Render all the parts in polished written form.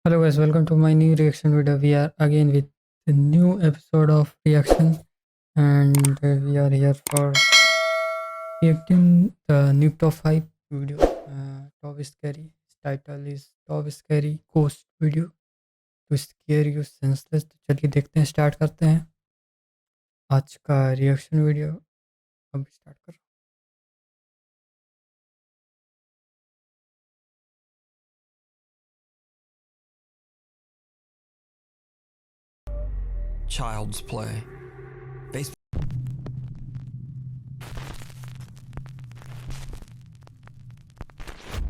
Hello guys, welcome to my new reaction video. We are again with the new episode of reaction, and we are here for reacting the new top 5 video. Top scary. Its title is top scary ghost video to scare you senseless. तो चलिए देखते हैं, start करते हैं आज का reaction video. अब start कर. Child's play. Facebook.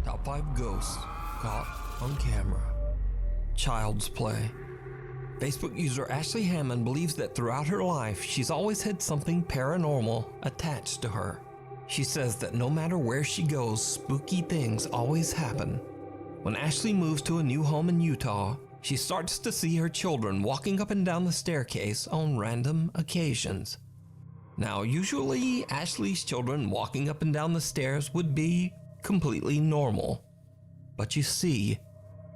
Top 5 ghosts caught on camera. Child's play. Facebook user Ashley Hammond believes that throughout her life, she's always had something paranormal attached to her. She says that no matter where she goes, spooky things always happen. When Ashley moves to a new home in Utah, she starts to see her children walking up and down the staircase on random occasions. Now, usually Ashley's children walking up and down the stairs would be completely normal. But you see,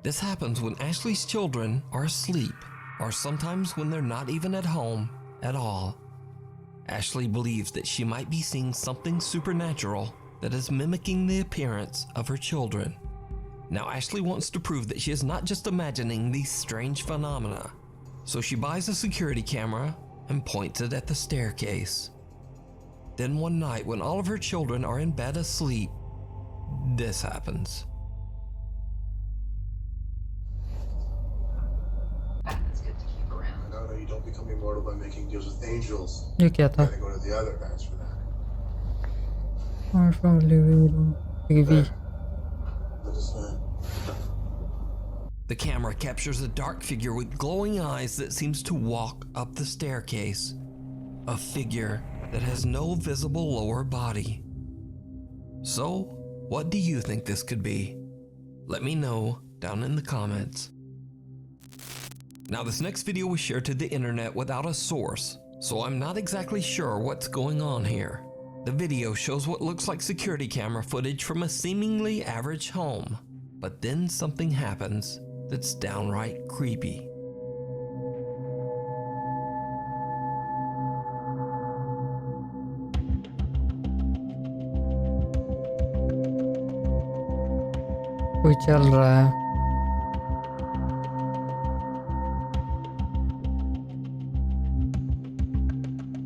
this happens when Ashley's children are asleep, or sometimes when they're not even at home at all. Ashley believes that she might be seeing something supernatural that is mimicking the appearance of her children. Now Ashley wants to prove that she is not just imagining these strange phenomena, so she buys a security camera and points it at the staircase. Then one night when all of her children are in bed asleep, this happens. It's good to keep around. No, you don't become immortal by making deals with angels. ये क्या You था? gotta go to the other guys for that. From living room TV. Let us know. The camera captures a dark figure with glowing eyes that seems to walk up the staircase. A figure that has no visible lower body. So, what do you think this could be? Let me know down in the comments. Now, this next video was shared to the internet without a source, so I'm not exactly sure what's going on here. The video shows what looks like security camera footage from a seemingly average home, but then something happens that's downright creepy. कोई चल रहा है.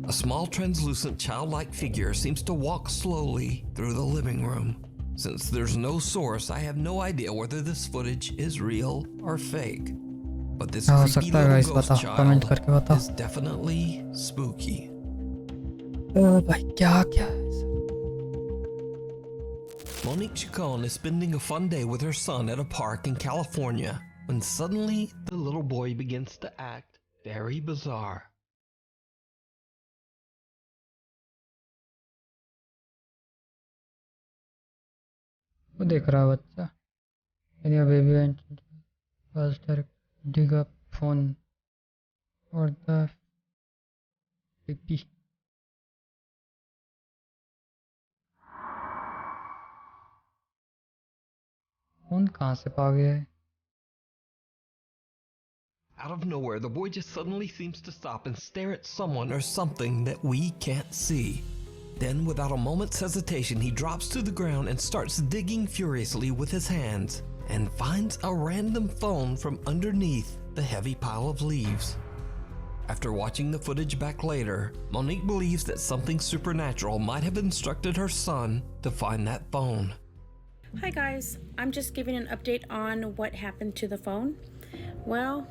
A small translucent childlike figure seems to walk slowly through the living room. Since there's no source, I have no idea whether this footage is real or fake. But this हो creepy सकता है little guys, ghost बताओ comment child करके बताओ. is definitely spooky. भाई क्या क्या है? Monique Chacon is spending a fun day with her son at a park in California when suddenly the little boy begins to act very bizarre. वो देख रहा है बच्चा. या baby and first direct dig up phone or the pipi. Phone कहाँ से पा गया है? Out of nowhere, the boy just suddenly seems to stop and stare at someone or something that we can't see. Then, without a moment's hesitation, he drops to the ground and starts digging furiously with his hands and finds a random phone from underneath the heavy pile of leaves. After watching the footage back later, Monique believes that something supernatural might have instructed her son to find that phone. Hi guys, I'm just giving an update on what happened to the phone. Well,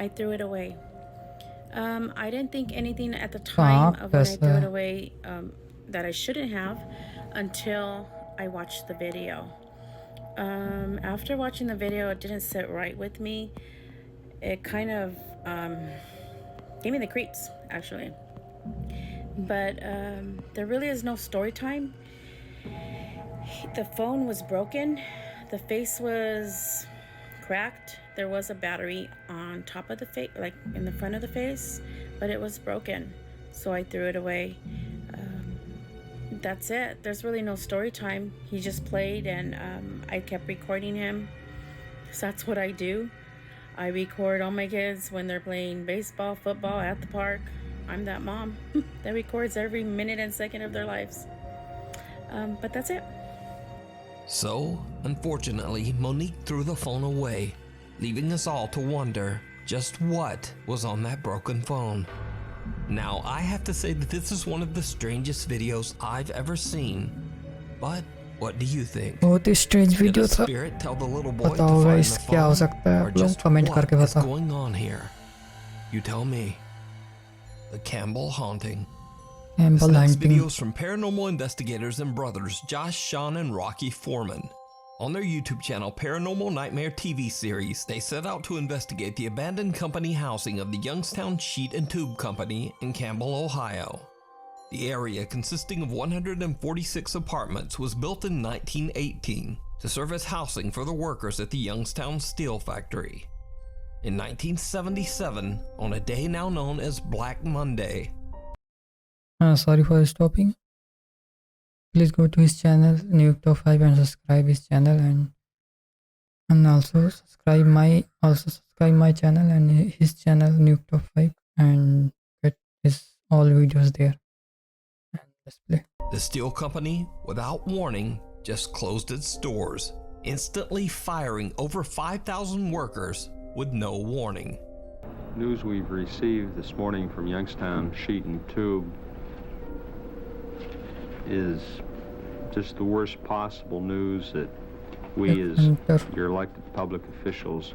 I threw it away. I didn't think anything at the time of when I threw it away that I shouldn't have until I watched the video. After watching the video, it didn't sit right with me. It kind of gave me the creeps, actually. But there really is no story time. The phone was broken. The face was cracked. There was a battery on top of the face, like in the front of the face, but it was broken. So I threw it away. That's it. There's really no story time. He just played and I kept recording him. So that's what I do. I record all my kids when they're playing baseball, football at the park. I'm that mom that records every minute and second of their lives. But that's it. So, unfortunately, Monique threw the phone away, leaving us all to wonder just what was on that broken phone. Now, I have to say that this is one of the strangest videos I've ever seen. But what do you think? बहुत ही strange Did video a था. spirit tell the little boy to बताओ find guys the क्या हो phone? सकता है, Or आप लोग just comment what करके is बताओ. going on here? You tell me. The Campbell Haunting. This Ample next hunting. video is from paranormal investigators and brothers Josh, Sean, and Rocky Foreman. On their YouTube channel, Paranormal Nightmare TV series, they set out to investigate the abandoned company housing of the Youngstown Sheet and Tube Company in Campbell, Ohio. The area, consisting of 146 apartments, was built in 1918 to serve as housing for the workers at the Youngstown Steel Factory. In 1977, on a day now known as Black Monday, Sorry for stopping. Please go to his channel Nuke Top 5 and subscribe his channel, and also subscribe my channel and his channel Nuke Top 5 and get his all videos there. And let's play. the steel company, without warning, just closed its doors, instantly firing over 5,000 workers with no warning. News we've received this morning from Youngstown Sheet and Tube is just the worst possible news that we as your elected public officials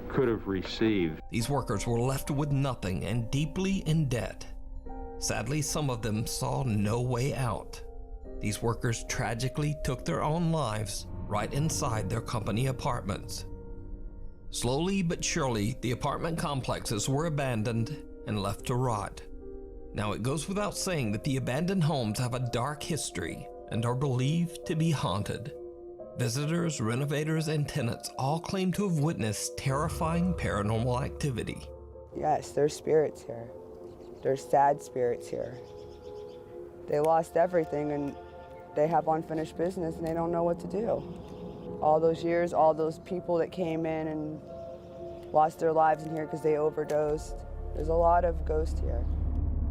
could have received. These workers were left with nothing and deeply in debt. Sadly, some of them saw no way out. These workers tragically took their own lives right inside their company apartments. Slowly but surely, the apartment complexes were abandoned and left to rot. Now, it goes without saying that the abandoned homes have a dark history and are believed to be haunted. Visitors, renovators, and tenants all claim to have witnessed terrifying paranormal activity. Yes, there's spirits here. There's sad spirits here. They lost everything and they have unfinished business and they don't know what to do. All those years, all those people that came in and lost their lives in here because they overdosed. There's a lot of ghosts here.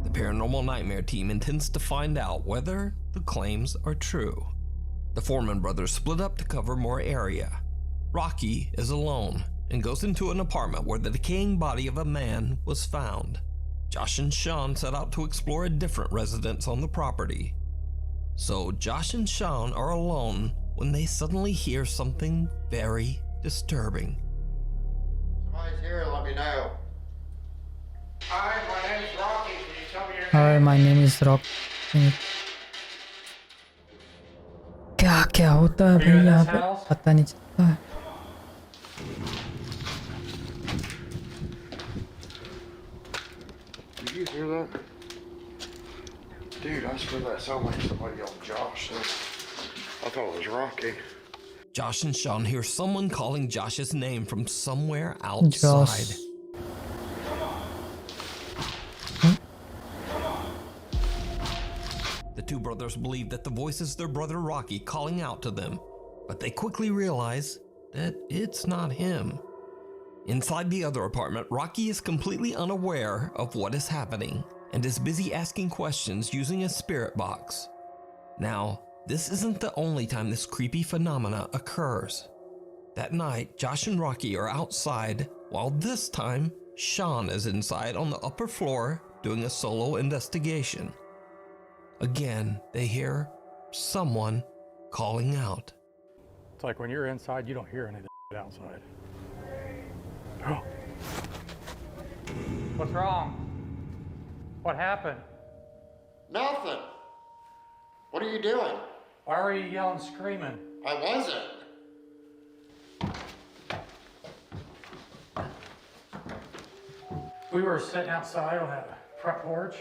The Paranormal Nightmare team intends to find out whether the claims are true. The Foreman brothers split up to cover more area. Rocky is alone and goes into an apartment where the decaying body of a man was found. Josh and Sean set out to explore a different residence on the property. So Josh and Sean are alone when they suddenly hear something very disturbing. Somebody's here, let me know. Hi, my name is Rocky. Can you tell me your name? Hi, my name is Rock. क्या क्या होता है भाई यहाँ पे पता नहीं चलता है. Did you hear that? Dude, I swear that sounded like somebody yelled Josh. I thought it was Rocky. Josh and Sean hear someone calling Josh's name from somewhere outside. Josh. The two brothers believe that the voice is their brother Rocky calling out to them, but they quickly realize that it's not him. Inside the other apartment, Rocky is completely unaware of what is happening and is busy asking questions using a spirit box. Now, this isn't the only time this creepy phenomena occurs. That night, Josh and Rocky are outside, while this time, Sean is inside on the upper floor doing a solo investigation. Again, they hear someone calling out. It's like when you're inside, you don't hear any of the outside. Oh. What's wrong? What happened? Nothing. What are you doing? Why were you yelling, screaming? I wasn't. We were sitting outside on that front porch,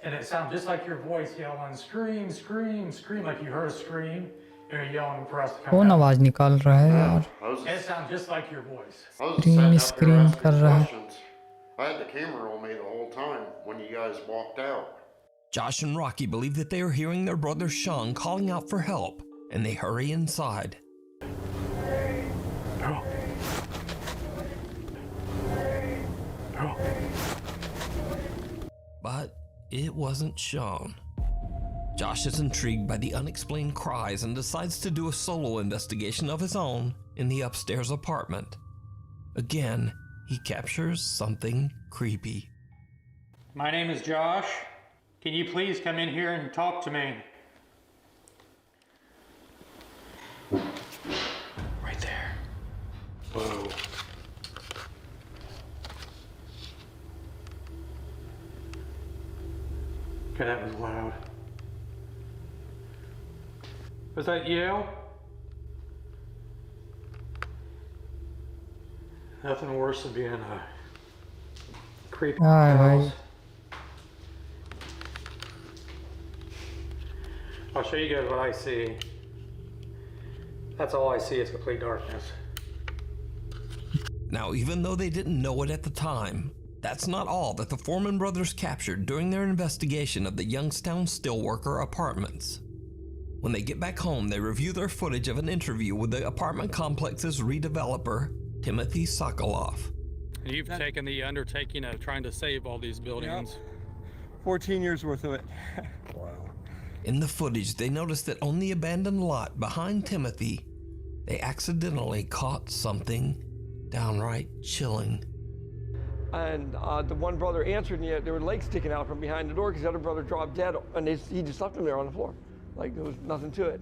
and it sounded just like your voice yelling, scream, scream, scream, like you heard a scream, and you're yelling for us to come कौन out. आवाज निकाल रहा है यार? And it sounded just like your voice. I was just sitting up scream here asking कर रहा है. questions. I had the camera on me the whole time when you guys walked out. Josh and Rocky believe that they are hearing their brother Sean calling out for help, and they hurry inside. Oh. it wasn't shown. Josh is intrigued by the unexplained cries and decides to do a solo investigation of his own in the upstairs apartment. Again, he captures something creepy. My name is Josh. Can you please come in here and talk to me? Right there. Whoa. Okay, that was loud. Was that you? Nothing worse than being a creepy house. I'll show you guys what I see. That's all I see is complete darkness. Now, even though they didn't know it at the time, that's not all that the Foreman brothers captured during their investigation of the Youngstown Steelworker apartments. When they get back home, they review their footage of an interview with the apartment complex's redeveloper, Timothy Sokoloff. You've taken the undertaking of trying to save all these buildings. Yep. 14 years worth of it. Wow. In the footage, they notice that on the abandoned lot behind Timothy, they accidentally caught something downright chilling. And the one brother answered, and there were legs sticking out from behind the door because the other brother dropped dead, and he just left him there on the floor. Like there was nothing to it.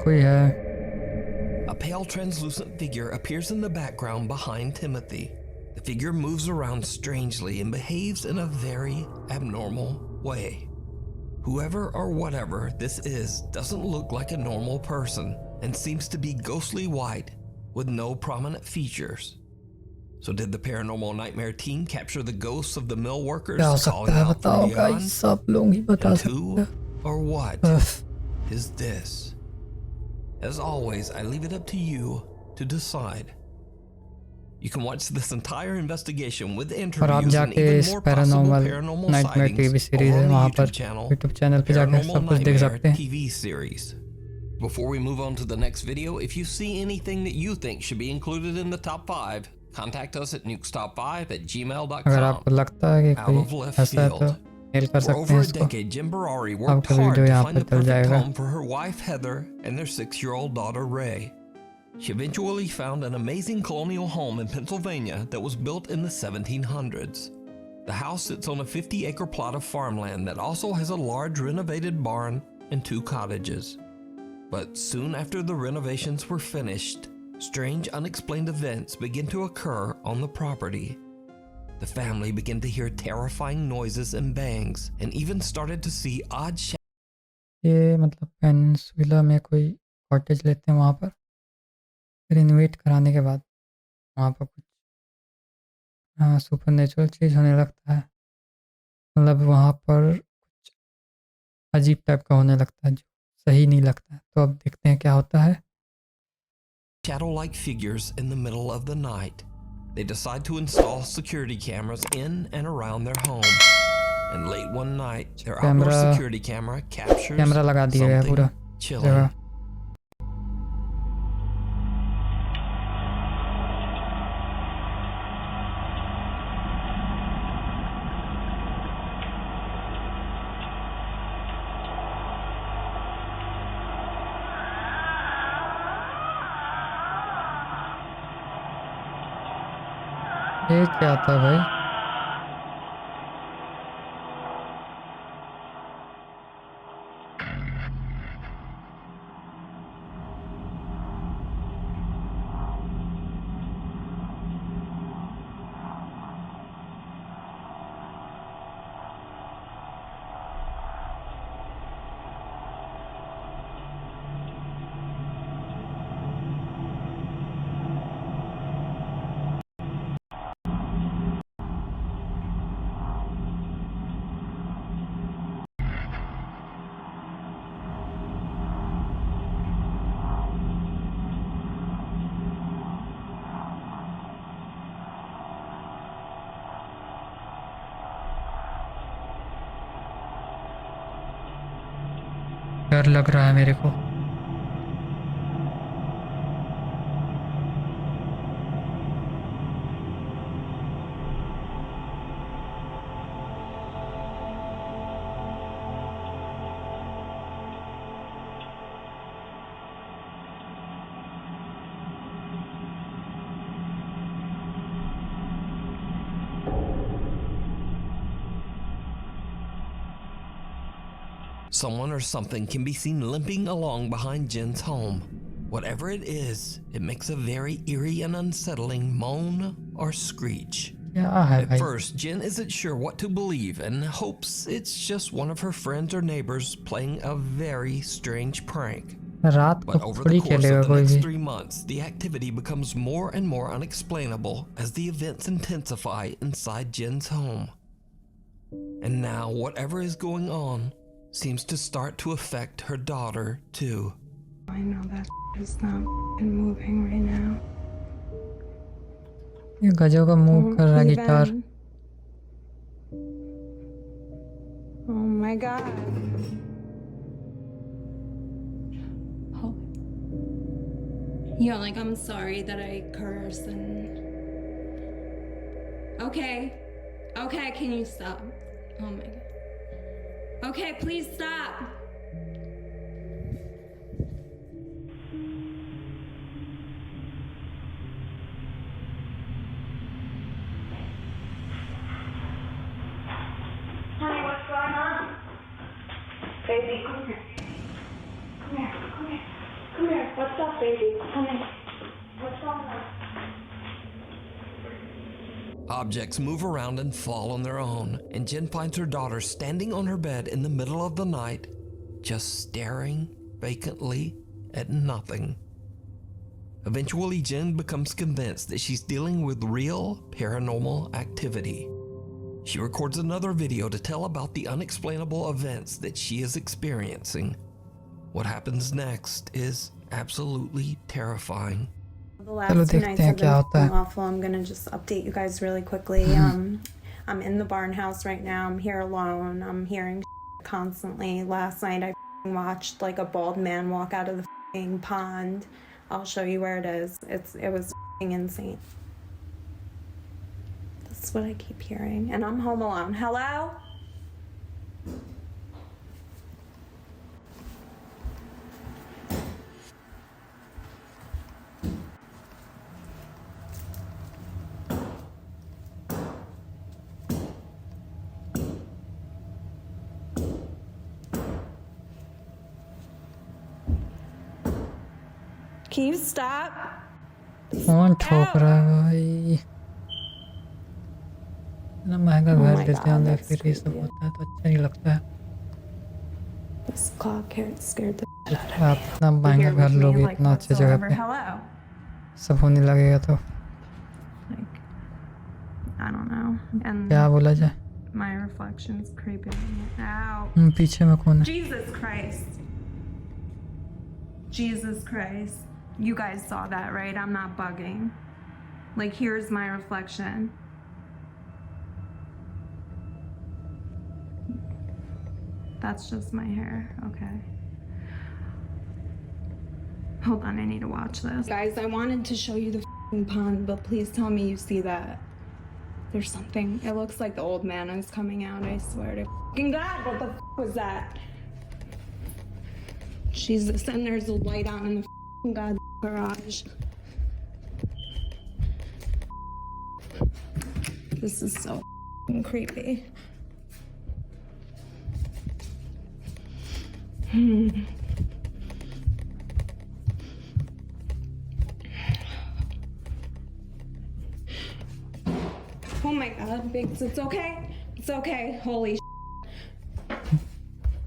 कोई है. A pale translucent figure appears in the background behind Timothy. The figure moves around strangely and behaves in a very abnormal way. Whoever or whatever this is doesn't look like a normal person and seems to be ghostly white with no prominent features. So did the paranormal nightmare team capture the ghosts of the mill workers calling out from beyond? And who or what is this? As always, I leave it up to you to decide. You can watch this entire investigation with interviews and even more possible paranormal sightings over our YouTube channel, Paranormal Nightmare TV series. Before we move on to the next video, if you see anything that you think should be included in the top 5, contact us at nukestop5@gmail.com. Out of left field. For over a decade, Jim Barari worked hard to find the perfect home for her wife Heather and their 6-year-old daughter Ray. She eventually found an amazing colonial home in Pennsylvania that was built in the 1700s. The house sits on a 50-acre plot of farmland that also has a large renovated barn and 2 cottages. But soon after the renovations were finished, strange unexplained events began to occur on the property. The family began to hear terrifying noises and bangs and even started to see odd shadows. ये मतलब peninsula में कोई cottage लेते हैं, वहाँ पर renovate कराने के बाद वहाँ पर कुछ सुपरनेचुरल चीज़ होने लगता है. मतलब वहाँ पर कुछ अजीब टाइप का होने लगता है जो सही नहीं लगता है. तो अब देखते हैं क्या होता है. Shadow-like figures in the middle of the night. They decide to install security cameras in and around their home. And late one night, their outdoor security camera captures something chilling. ये क्या था भाई? डर लग रहा है मेरे को। Someone or something can be seen limping along behind Jen's home. Whatever it is, it makes a very eerie and unsettling moan or screech. At first, Jen isn't sure what to believe and hopes it's just one of her friends or neighbors playing a very strange prank. But over the course of the next 3 months, the activity becomes more and more unexplainable as the events intensify inside Jen's home. And now, whatever is going on seems to start to affect her daughter, too. I know that is not moving right now. ये गजब का move कर रहा है guitar. Oh my god. Oh. Yeah, like I'm sorry that I curse and Okay, can you stop? Oh my god. Okay, please stop. Honey, what's going on? Baby, come here. Come here. What's up, baby? Come here. What's going on? Objects move around and fall on their own, and Jen finds her daughter standing on her bed in the middle of the night, just staring vacantly at nothing. Eventually, Jen becomes convinced that she's dealing with real paranormal activity. She records another video to tell about the unexplainable events that she is experiencing. What happens next is absolutely terrifying. The last 2 nights have been awful. I'm gonna just update you guys really quickly. I'm in the barn house right now. I'm here alone. I'm hearing constantly. Last night I watched like a bald man walk out of the pond. I'll show you where it is. It was insane. That's what I keep hearing. And I'm home alone. Hello? Can you stop? Phone ठोक रहा है भाई। इतना महंगा घर लेते हैं फिर ये सब होता है तो अच्छा नहीं लगता है। This clock scared the आप इतना महंगा घर लोगे इतना अच्छे जगह पे सब होने लगेगा तो I don't know. And क्या बोला जाए? My reflection's creeping. Ow. पीछे में कौन है? Jesus Christ. Jesus Christ. You guys saw that, right? I'm not bugging. Like, here's my reflection. That's just my hair. Okay. Hold on, I need to watch this. Guys, I wanted to show you the pond, but please tell me you see that. There's something. It looks like the old man is coming out, I swear to God. What the was that? Jesus, and there's a light on in the God garage. This is so creepy. Oh my God, Biggs, it's okay. It's okay. Holy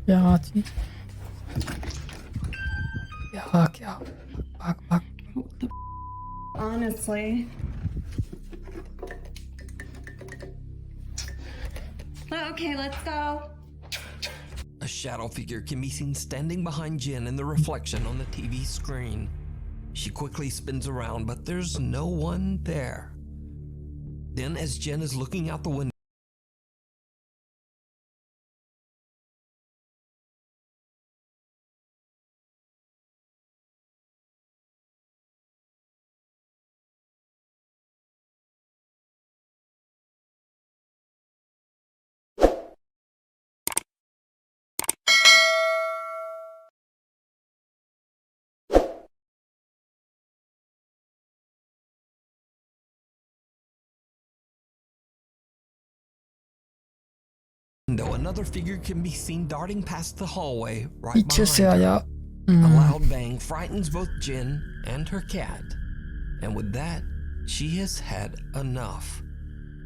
क्या चीज? क्या? भाग. Honestly. Okay, let's go. A shadow figure can be seen standing behind Jen in the reflection on the TV screen. She quickly spins around, but there's no one there. Then, as Jen is looking out the window, window, another figure can be seen darting past the hallway right पीछे से behind her. आया. A loud bang frightens both Jin and her cat. And with that, she has had enough.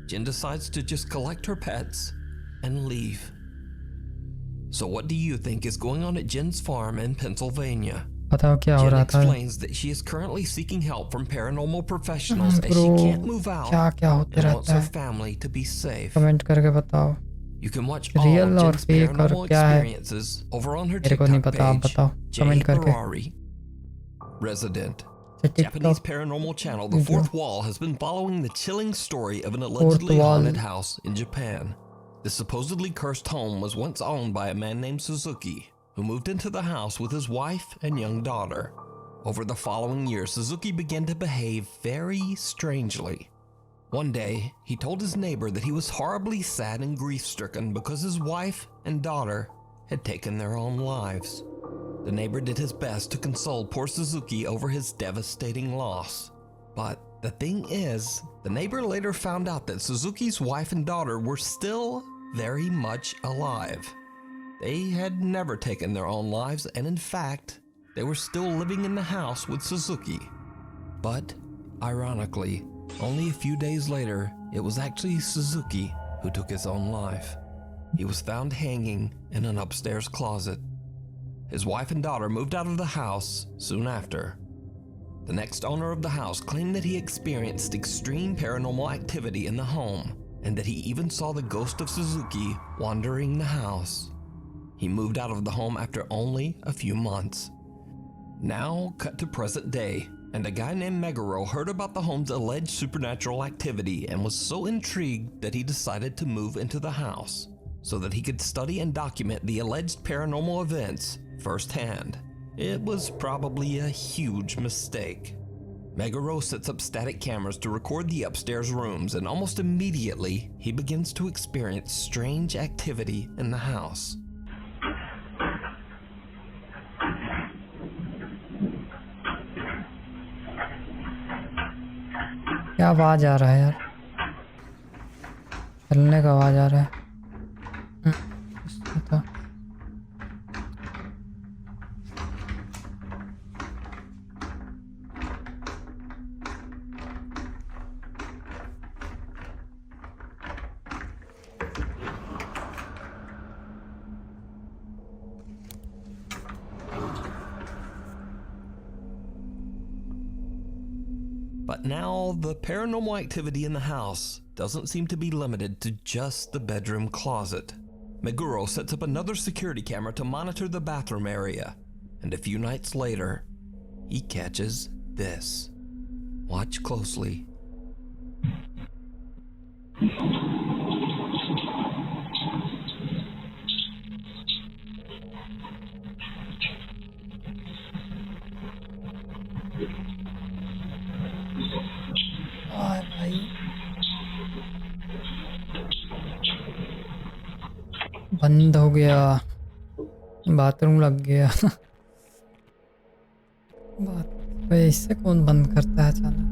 Jin decides to just collect her pets and leave. So what do you think is going on at Jin's farm in Pennsylvania? बताओ क्या हो Jen रहा था? explains that she is currently seeking help from paranormal professionals as she can't move out क्या होते and wants रहता her है? family to be safe. Comment करके बताओ. You can watch all real of और Jen's फेक और paranormal क्या है? experiences over on her मेरे को नहीं TikTok पता, आप page, बताओ Jay कमेंट करके. Harari. Resident. TikTok Japanese paranormal channel The video. Fourth Wall has been following the chilling story of an allegedly Wall. haunted house in Japan. This supposedly cursed home was once owned by a man named Suzuki, who moved into the house with his wife and young daughter. Over the following year, Suzuki began to behave very strangely. One day, he told his neighbor that he was horribly sad and grief-stricken because his wife and daughter had taken their own lives. The neighbor did his best to console poor Suzuki over his devastating loss. But the thing is, the neighbor later found out that Suzuki's wife and daughter were still very much alive. They had never taken their own lives, and in fact, they were still living in the house with Suzuki. But, ironically, only a few days later, it was actually Suzuki who took his own life. He was found hanging in an upstairs closet. His wife and daughter moved out of the house soon after. The next owner of the house claimed that he experienced extreme paranormal activity in the home, and that he even saw the ghost of Suzuki wandering the house. He moved out of the home after only a few months. Now, cut to present day, and a guy named Meguro heard about the home's alleged supernatural activity and was so intrigued that he decided to move into the house so that he could study and document the alleged paranormal events firsthand. It was probably a huge mistake. Meguro sets up static cameras to record the upstairs rooms, and almost immediately he begins to experience strange activity in the house. क्या आवाज आ रहा है यार? चलने का आवाज आ रहा है. तो But now, the paranormal activity in the house doesn't seem to be limited to just the bedroom closet. Meguro sets up another security camera to monitor the bathroom area, and a few nights later, he catches this. Watch closely. भाई बंद हो गया, bathroom लग गया. बात इससे कौन बंद करता है अचानक?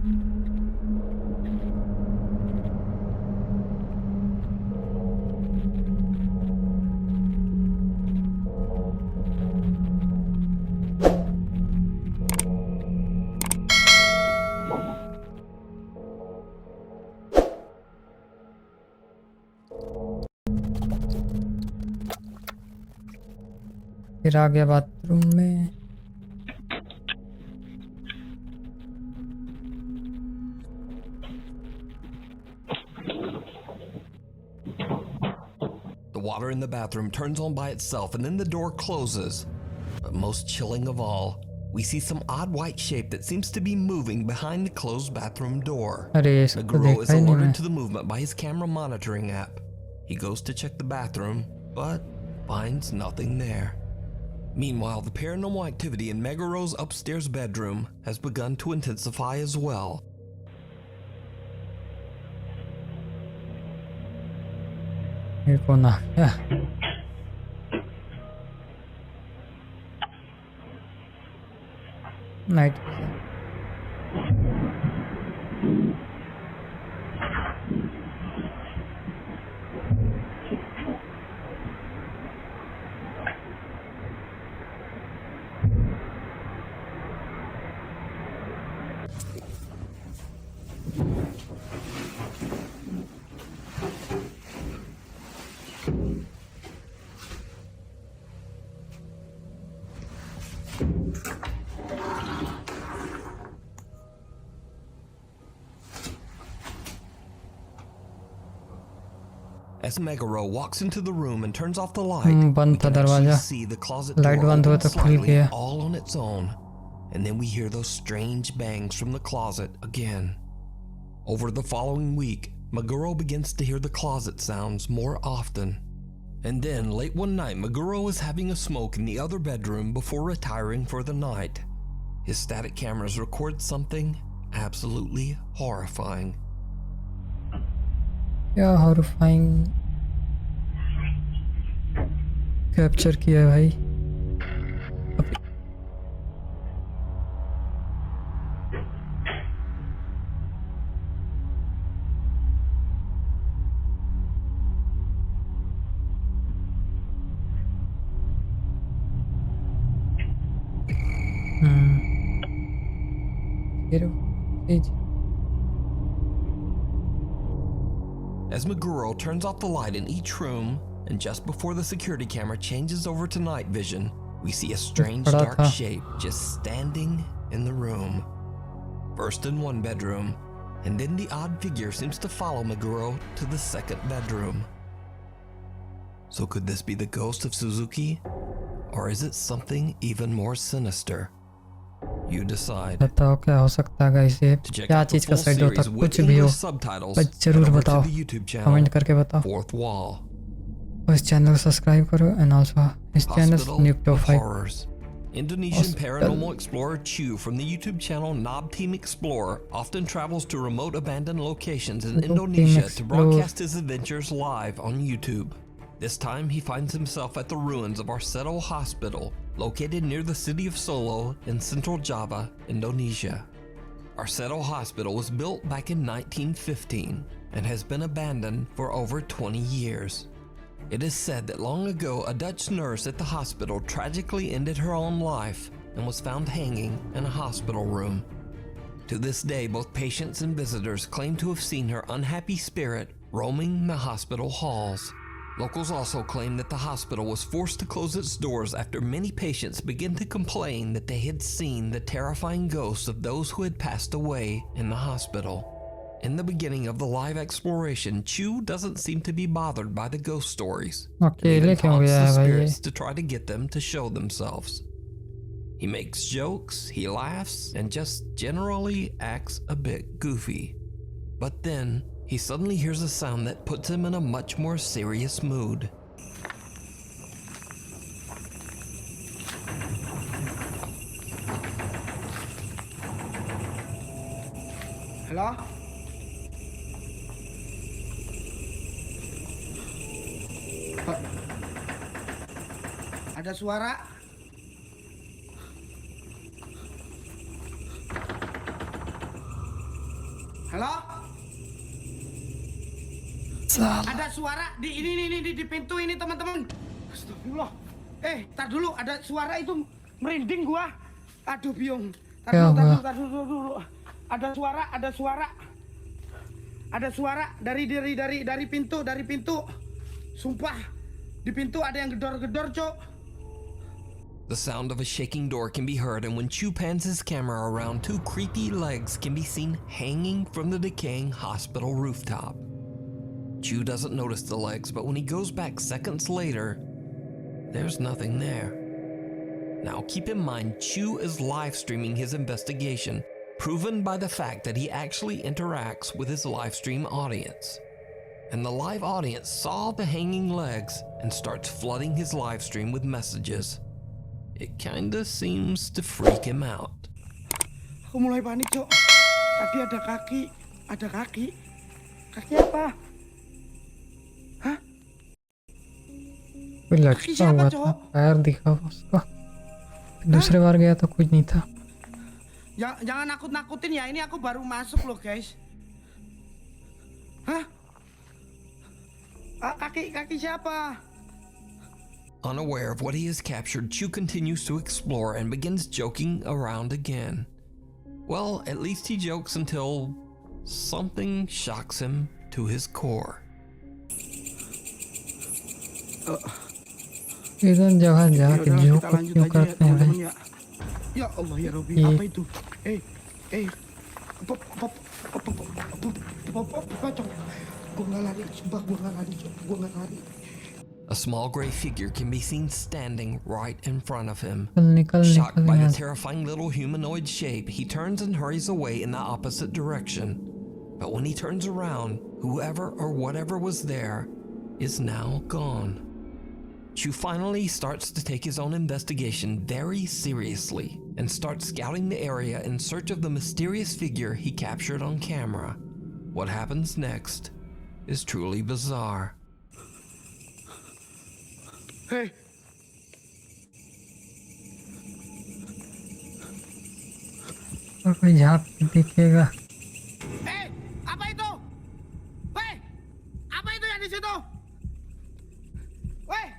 फिर आ गया बाथरूम में. The water in the bathroom turns on by itself, and then the door closes. But most chilling of all, we see some odd white shape that seems to be moving behind the closed bathroom door. Meguro is alerted to the movement by his camera monitoring app. He goes to check the bathroom, but finds nothing there. Meanwhile, the paranormal activity in Meguro's upstairs bedroom has begun to intensify as well. Night. As Megaro walks into the room and turns off the light, बंद we था can actually दरवाजा see the closet light door बंद हुआ open तो खुल slightly गया all on its own. And then we hear those strange bangs from the closet again. Over the following week, Meguro begins to hear the closet sounds more often. And then, late one night, Meguro is having a smoke in the other bedroom before retiring for the night. His static cameras record something absolutely horrifying. क्या horrifying capture किया है भाई As Meguro turns off the light in each room, and just before the security camera changes over to night vision, we see a strange dark shape just standing in the room. First in one bedroom, and then the odd figure seems to follow Meguro to the second bedroom. So could this be the ghost of Suzuki? Or is it something even more sinister? You decide. बताओ क्या हो सकता है guys ये क्या चीज का side होता है कुछ भी हो बस जरूर बताओ कमेंट करके बताओ Fourth Wall. और इस चैनल को सब्सक्राइब करो एंड आल्सो इस channel न्यूक top 5 Indonesian paranormal explorer Chu from the YouTube channel Knob Team Explorer often travels to remote abandoned locations in Indonesia to broadcast his adventures live on YouTube. This time he finds himself at the ruins of Arseto Hospital, located near the city of Solo in central Java, Indonesia. Arseto Hospital was built back in 1915 and has been abandoned for over 20 years. It is said that long ago a Dutch nurse at the hospital tragically ended her own life and was found hanging in a hospital room. To this day, both patients and visitors claim to have seen her unhappy spirit roaming the hospital halls. Locals also claim that the hospital was forced to close its doors after many patients began to complain that they had seen the terrifying ghosts of those who had passed away in the hospital. In the beginning of the live exploration, Chu doesn't seem to be bothered by the ghost stories. And even taunts the spirits to try to get them to show themselves. He makes jokes, he laughs, and just generally acts a bit goofy. But then, he suddenly hears a sound that puts him in a much more serious mood. Hello? Ada suara? Halo? Ada suara di ini di pintu ini teman-teman. Astagfirullah. Tar dulu ada suara itu merinding gua. Aduh biung. Tar dulu. Ada suara. Ada suara dari pintu. Sumpah. Di pintu ada yang gedor-gedor, Cok. The sound of a shaking door can be heard, and when Chu pans his camera around, two creepy legs can be seen hanging from the decaying hospital rooftop. Chu doesn't notice the legs, but when he goes back seconds later, there's nothing there. Now keep in mind, Chu is live streaming his investigation, proven by the fact that he actually interacts with his live stream audience. And the live audience saw the hanging legs and starts flooding his live stream with messages. It kinda seems to freak him out. Aku mulai panik, Cok. Tadi ada kaki. Kaki apa? Hah? कोई लटका हुआ था पैर दिखा उसका दूसरे बार गया तो कुछ नहीं था Jangan nakut-nakutin ya, ini aku baru masuk loh guys. Hah? Kaki siapa? Unaware of what he has captured, Chu continues to explore and begins joking around again. Well, at least he jokes until something shocks him to his core. इधर जगह जाके जो कुछ क्यों करते हैं भाई? Ya Allah ya Rabbi, apa itu? Gue nggak lari, sumpah gue nggak lari. A small gray figure can be seen standing right in front of him. निकल Shocked by the यहाँ से। terrifying little humanoid shape, he turns and hurries away in the opposite direction. But when he turns around, whoever or whatever was there is now gone. Chu finally starts to take his own investigation very seriously and starts scouting the area in search of the mysterious figure he captured on camera. What happens next is truly bizarre. Hey, और कोई झाँप के दिखेगा? apa itu? Weh, apa itu yang di situ? Weh,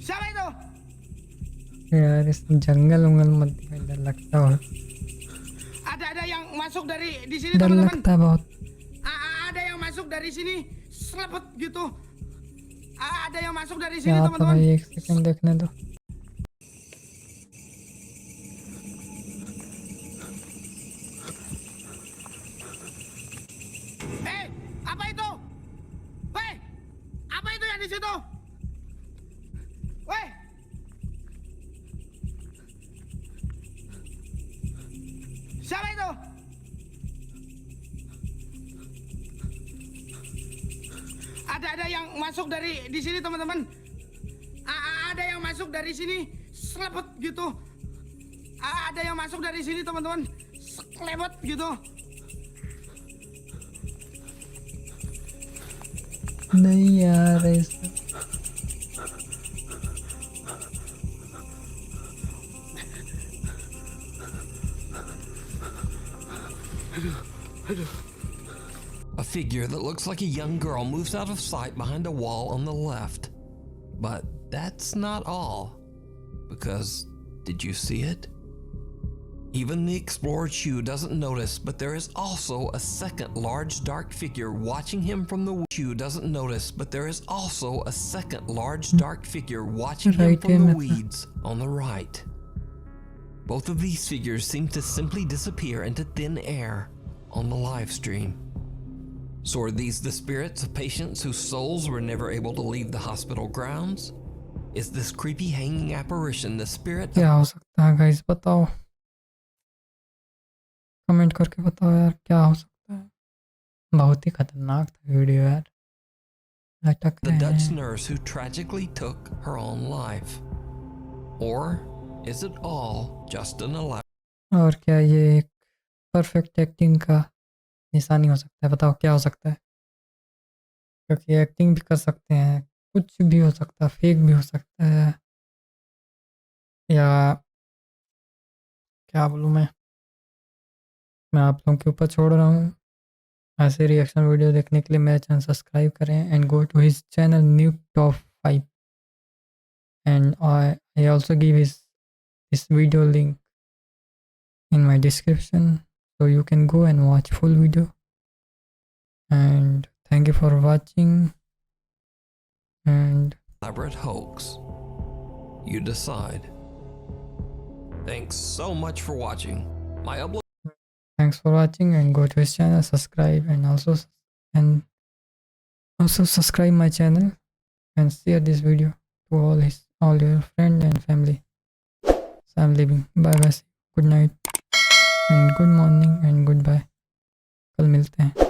siapa itu? यार इस जंगल उंगल मत दिखाई, डर लगता है। Ada yang masuk dari di sini डर teman-teman. लगता है बहुत। Ada yang masuk dari sini, selepet gitu. Ada yang masuk dari sini क्या था teman-teman. भाई, एक सेकंड देखने दो। Apa itu? Weh, apa itu yang di situ? Weh, siapa itu? Ada yang masuk dari di sini teman-teman. Ada yang masuk dari sini, selepet gitu. Ada yang masuk dari sini teman-teman, selepet gitu. नहीं यार ऐसा। A figure that looks like a young girl moves out of sight behind a wall on the left. But that's not all. Because, did you see it? Even the explorer Chu doesn't notice, but there is also a second large dark figure watching him from the Chu doesn't notice, but there is also a second large dark figure watching him from the weeds on the right. Both of these figures seem to simply disappear into thin air on the live stream. So are these the spirits of patients whose souls were never able to leave the hospital grounds? Is this creepy hanging apparition the spirit क्या हो सकता है guys, बताओ comment करके बताओ यार, क्या हो सकता है? बहुत ही खतरनाक था वीडियो यार, लटक the रहे Dutch हैं। nurse who tragically took her own life? Or is it all just an illusion? और क्या ये एक परफेक्ट एक्टिंग का निशानी हो सकता है? बताओ क्या हो सकता है, क्योंकि एक्टिंग भी कर सकते हैं, कुछ भी हो सकता है, फेक भी हो सकता है, या क्या बोलूँ मैं आप लोगों के ऊपर छोड़ रहा हूँ। ऐसे रिएक्शन वीडियो देखने के लिए मेरा चैनल सब्सक्राइब करें and go to his channel new top 5 and I also give his this video link in my description, so you can go and watch full video. And thank you for watching. And Elaborate hoax. You decide. Thanks so much for watching. My upload. thanks for watching, and go to his channel, subscribe, and also subscribe my channel and share this video to all your friends and family. So I'm leaving. Bye bye. Good night and good morning and goodbye. कल मिलते हैं।